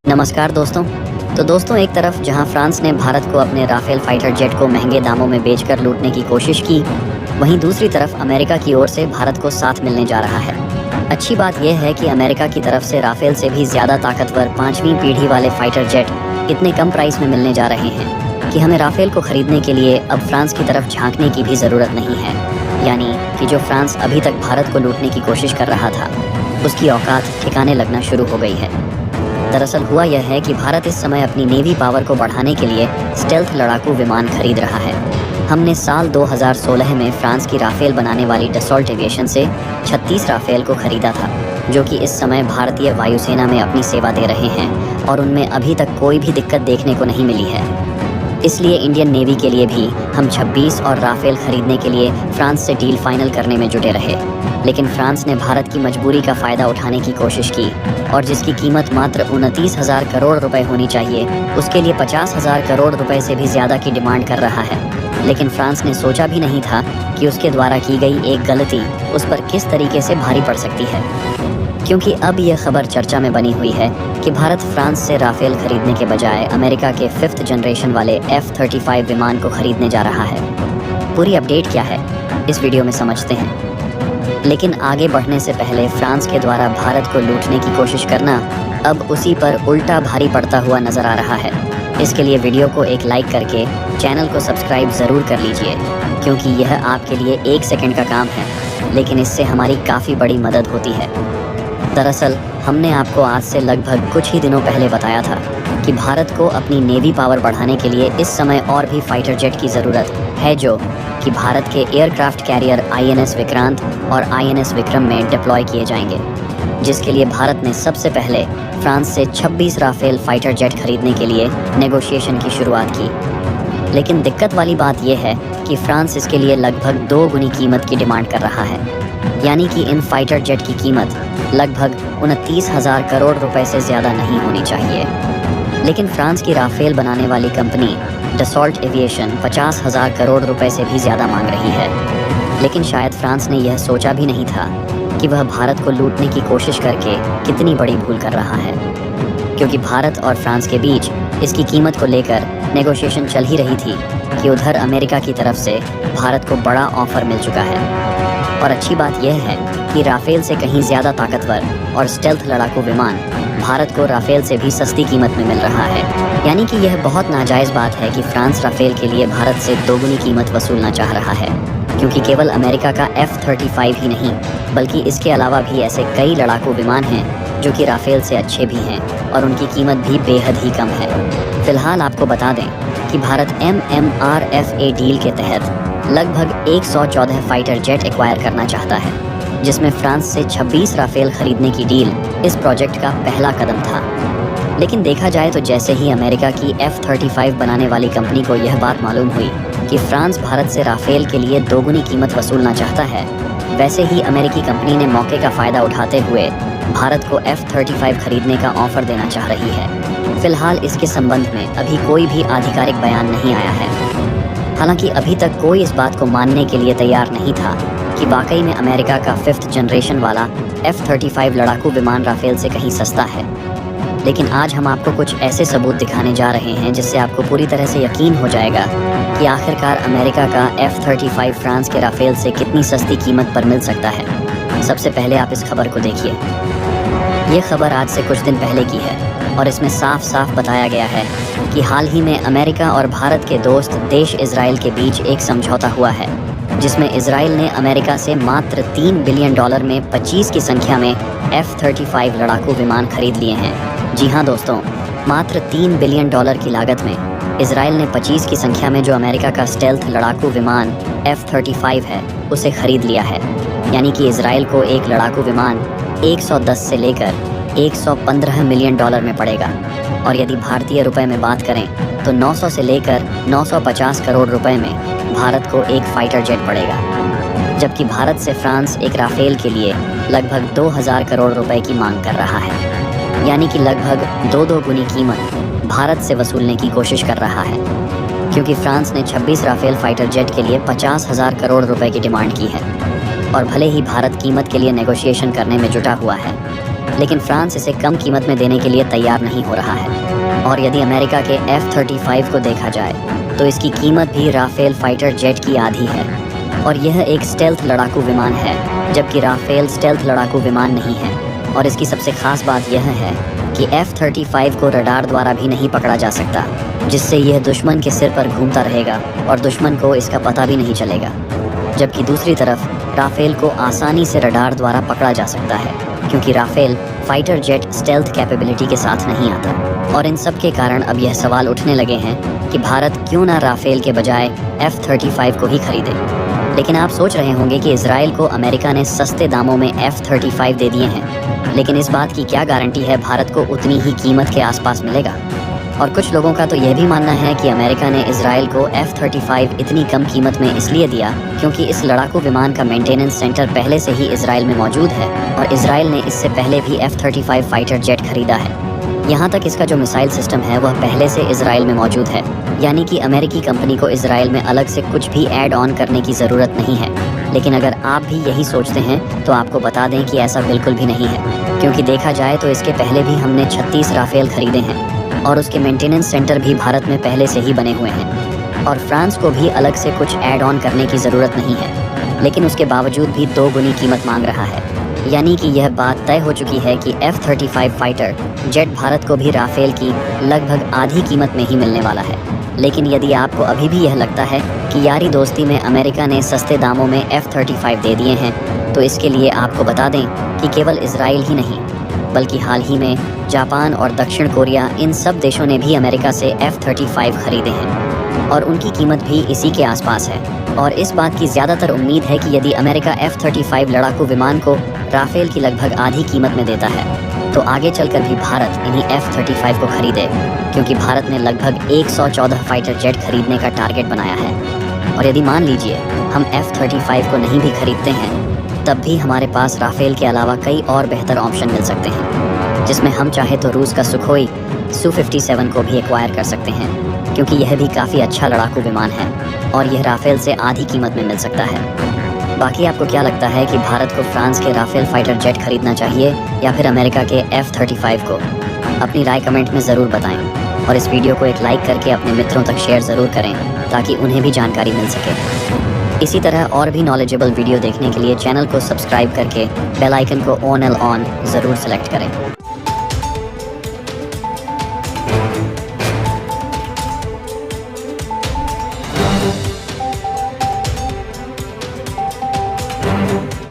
नमस्कार दोस्तों। तो दोस्तों, एक तरफ जहां फ्रांस ने भारत को अपने राफेल फाइटर जेट को महंगे दामों में बेचकर लूटने की कोशिश की, वहीं दूसरी तरफ अमेरिका की ओर से भारत को साथ मिलने जा रहा है। अच्छी बात यह है कि अमेरिका की तरफ से राफेल से भी ज़्यादा ताकतवर 5वीं पीढ़ी वाले फाइटर जेट इतने कम प्राइस में मिलने जा रहे हैं कि हमें राफेल को खरीदने के लिए अब फ्रांस की तरफ झांकने की भी ज़रूरत नहीं है। यानी कि जो फ्रांस अभी तक भारत को लूटने की कोशिश कर रहा था, उसकी औकात ठिकाने लगना शुरू हो गई है। दरअसल हुआ यह है कि भारत इस समय अपनी नेवी पावर को बढ़ाने के लिए स्टेल्थ लड़ाकू विमान खरीद रहा है। हमने साल 2016 में फ्रांस की राफेल बनाने वाली डसॉल्ट एविएशन से 36 राफेल को खरीदा था, जो कि इस समय भारतीय वायुसेना में अपनी सेवा दे रहे हैं और उनमें अभी तक कोई भी दिक्कत देखने को नहीं मिली है। इसलिए इंडियन नेवी के लिए भी हम 26 और राफेल खरीदने के लिए फ्रांस से डील फाइनल करने में जुटे रहे। लेकिन फ्रांस ने भारत की मजबूरी का फ़ायदा उठाने की कोशिश की और जिसकी कीमत मात्र 29,000 करोड़ रुपए होनी चाहिए, उसके लिए 50,000 करोड़ रुपए से भी ज़्यादा की डिमांड कर रहा है। लेकिन फ्रांस ने सोचा भी नहीं था कि उसके द्वारा की गई एक गलती उस पर किस तरीके से भारी पड़ सकती है, क्योंकि अब यह खबर चर्चा में बनी हुई है कि भारत फ्रांस से राफेल खरीदने के बजाय अमेरिका के 5th जनरेशन वाले F-35 विमान को खरीदने जा रहा है। पूरी अपडेट क्या है, इस वीडियो में समझते हैं। लेकिन आगे बढ़ने से पहले फ्रांस के द्वारा भारत को लूटने की कोशिश करना अब उसी पर उल्टा भारी पड़ता हुआ नज़र आ रहा है। इसके लिए वीडियो को एक लाइक करके चैनल को सब्सक्राइब ज़रूर कर लीजिए, क्योंकि यह आपके लिए 1 सेकंड का काम है, लेकिन इससे हमारी काफ़ी बड़ी मदद होती है। दरअसल हमने आपको आज से लगभग कुछ ही दिनों पहले बताया था कि भारत को अपनी नेवी पावर बढ़ाने के लिए इस समय और भी फाइटर जेट की ज़रूरत है, जो कि भारत के एयरक्राफ्ट कैरियर INS विक्रांत और INS विक्रम में डिप्लॉय किए जाएंगे, जिसके लिए भारत ने सबसे पहले फ्रांस से 26 राफेल फाइटर जेट खरीदने के लिए नेगोशिएशन की शुरुआत की। लेकिन दिक्कत वाली बात यह है कि फ्रांस इसके लिए लगभग 2 गुनी कीमत की डिमांड कर रहा है। यानी कि इन फाइटर जेट की कीमत लगभग 29,000 करोड़ रुपए से ज़्यादा नहीं होनी चाहिए। लेकिन फ्रांस की राफेल बनाने वाली कंपनी डसॉल्ट एविएशन 50,000 करोड़ रुपए से भी ज़्यादा मांग रही है। लेकिन शायद फ्रांस ने यह सोचा भी नहीं था कि वह भारत को लूटने की कोशिश करके कितनी बड़ी भूल कर रहा है, क्योंकि भारत और फ्रांस के बीच इसकी कीमत को लेकर नेगोशिएशन चल ही रही थी कि उधर अमेरिका की तरफ से भारत को बड़ा ऑफर मिल चुका है। और अच्छी बात यह है कि राफेल से कहीं ज़्यादा ताकतवर और स्टेल्थ लड़ाकू विमान भारत को राफेल से भी सस्ती कीमत में मिल रहा है। यानी कि यह बहुत नाजायज़ बात है कि फ्रांस राफेल के लिए भारत से 2 गुनी कीमत वसूलना चाह रहा है, क्योंकि केवल अमेरिका का F-35 ही नहीं, बल्कि इसके अलावा भी ऐसे कई लड़ाकू विमान हैं जो कि राफेल से अच्छे भी हैं और उनकी कीमत भी बेहद ही कम है। फ़िलहाल आपको बता दें कि भारत MMRFA डील के तहत लगभग 114 फाइटर जेट एक्वायर करना चाहता है, जिसमें फ्रांस से 26 राफेल खरीदने की डील इस प्रोजेक्ट का पहला कदम था। लेकिन देखा जाए तो जैसे ही अमेरिका की F-35 बनाने वाली कंपनी को यह बात मालूम हुई कि फ्रांस भारत से राफेल के लिए 2 गुनी कीमत वसूलना चाहता है, वैसे ही अमेरिकी कंपनी ने मौके का फ़ायदा उठाते हुए भारत को F-35 खरीदने का ऑफ़र देना चाह रही है। फ़िलहाल इसके संबंध में अभी कोई भी आधिकारिक बयान नहीं आया है। हालांकि अभी तक कोई इस बात को मानने के लिए तैयार नहीं था कि वाकई में अमेरिका का 5th जनरेशन वाला F-35 लड़ाकू विमान राफेल से कहीं सस्ता है। लेकिन आज हम आपको कुछ ऐसे सबूत दिखाने जा रहे हैं जिससे आपको पूरी तरह से यकीन हो जाएगा कि आखिरकार अमेरिका का F-35 फ्रांस के राफेल से कितनी सस्ती कीमत पर मिल सकता है। सबसे पहले आप इस खबर को देखिए। ये खबर आज से कुछ दिन पहले की है और इसमें साफ साफ बताया गया है कि हाल ही में अमेरिका और भारत के दोस्त देश इजराइल के बीच एक समझौता हुआ है, जिसमें इजराइल ने अमेरिका से मात्र $3 बिलियन में 25 की संख्या में F-35 लड़ाकू विमान खरीद लिए हैं। जी हाँ दोस्तों, मात्र $3 बिलियन की लागत में इजराइल ने 25 की संख्या में जो अमेरिका का स्टेल्थ लड़ाकू विमान F-35 है, उसे खरीद लिया है। यानी कि इजराइल को एक लड़ाकू विमान 110 से लेकर 115 मिलियन डॉलर में पड़ेगा, और यदि भारतीय रुपए में बात करें तो 900 से लेकर 950 करोड़ रुपए में भारत को एक फाइटर जेट पड़ेगा। जबकि भारत से फ्रांस एक राफेल के लिए लगभग 2000 करोड़ रुपए की मांग कर रहा है। यानी कि लगभग 2 गुनी कीमत भारत से वसूलने की कोशिश कर रहा है, क्योंकि फ्रांस ने 26 राफेल फाइटर जेट के लिए 50,000 करोड़ रुपए की डिमांड की है। और भले ही भारत कीमत के लिए नेगोशिएशन करने में जुटा हुआ है, लेकिन फ्रांस इसे कम कीमत में देने के लिए तैयार नहीं हो रहा है। और यदि अमेरिका के F-35 को देखा जाए तो इसकी कीमत भी राफेल फाइटर जेट की आधी है, और यह एक स्टेल्थ लड़ाकू विमान है, जबकि राफेल स्टेल्थ लड़ाकू विमान नहीं है। और इसकी सबसे खास बात यह है कि F-35 को रडार द्वारा भी नहीं पकड़ा जा सकता, जिससे यह दुश्मन के सिर पर घूमता रहेगा और दुश्मन को इसका पता भी नहीं चलेगा। जबकि दूसरी तरफ राफेल को आसानी से रडार द्वारा पकड़ा जा सकता है, क्योंकि Rafale fighter jet stealth capability के साथ नहीं आता। और इन सब के कारण अब यह सवाल उठने लगे हैं कि भारत क्यों ना राफेल के बजाय F-35 को ही खरीदे। लेकिन आप सोच रहे होंगे कि इजराइल को अमेरिका ने सस्ते दामों में F-35 दे दिए हैं, लेकिन इस बात की क्या गारंटी है भारत को उतनी ही कीमत के आसपास मिलेगा। और कुछ लोगों का तो यह भी मानना है कि अमेरिका ने इजराइल को F-35 इतनी कम कीमत में इसलिए दिया क्योंकि इस लड़ाकू विमान का मेंटेनेंस सेंटर पहले से ही इजराइल में मौजूद है, और इजराइल ने इससे पहले भी F-35 फाइटर जेट खरीदा है। यहाँ तक इसका जो मिसाइल सिस्टम है वह पहले से इजराइल में मौजूद है, यानी कि अमेरिकी कंपनी को इजराइल में अलग से कुछ भी ऐड ऑन करने की ज़रूरत नहीं है। लेकिन अगर आप भी यही सोचते हैं तो आपको बता दें कि ऐसा बिल्कुल भी नहीं है, क्योंकि देखा जाए तो इसके पहले भी हमने 36 राफेल खरीदे हैं, और उसके मेंटेनेंस सेंटर भी भारत में पहले से ही बने हुए हैं, और फ्रांस को भी अलग से कुछ ऐड ऑन करने की ज़रूरत नहीं है। लेकिन उसके बावजूद भी 2 गुनी कीमत मांग रहा है, यानी कि यह बात तय हो चुकी है कि F-35 फाइटर जेट भारत को भी राफेल की लगभग आधी कीमत में ही मिलने वाला है। लेकिन यदि आपको अभी भी यह लगता है कि यारी दोस्ती में अमेरिका ने सस्ते दामों में F-35 दे दिए हैं, तो इसके लिए आपको बता दें कि केवल इजराइल ही नहीं, बल्कि हाल ही में जापान और दक्षिण कोरिया, इन सब देशों ने भी अमेरिका से F-35 खरीदे हैं, और उनकी कीमत भी इसी के आसपास है। और इस बात की ज़्यादातर उम्मीद है कि यदि अमेरिका F-35 लड़ाकू विमान को राफेल की लगभग आधी कीमत में देता है, तो आगे चलकर भी भारत इन्हीं F-35 को खरीदे, क्योंकि भारत ने लगभग 114 फाइटर जेट खरीदने का टारगेट बनाया है। और यदि मान लीजिए हम F-35 को नहीं भी खरीदते हैं, तब भी हमारे पास राफेल के अलावा कई और बेहतर ऑप्शन मिल सकते हैं, जिसमें हम चाहे तो रूस का सुखोई Su-57 को भी एक्वायर कर सकते हैं, क्योंकि यह भी काफ़ी अच्छा लड़ाकू विमान है, और यह राफेल से आधी कीमत में मिल सकता है। बाकी आपको क्या लगता है कि भारत को फ्रांस के राफेल फाइटर जेट खरीदना चाहिए या फिर अमेरिका के F-35 को? अपनी राय कमेंट में ज़रूर बताएं, और इस वीडियो को एक लाइक करके अपने मित्रों तक शेयर ज़रूर करें, ताकि उन्हें भी जानकारी मिल सके। इसी तरह और भी नॉलेजेबल वीडियो देखने के लिए चैनल को सब्सक्राइब करके बेल आइकन को ऑन ज़रूर सेलेक्ट करें।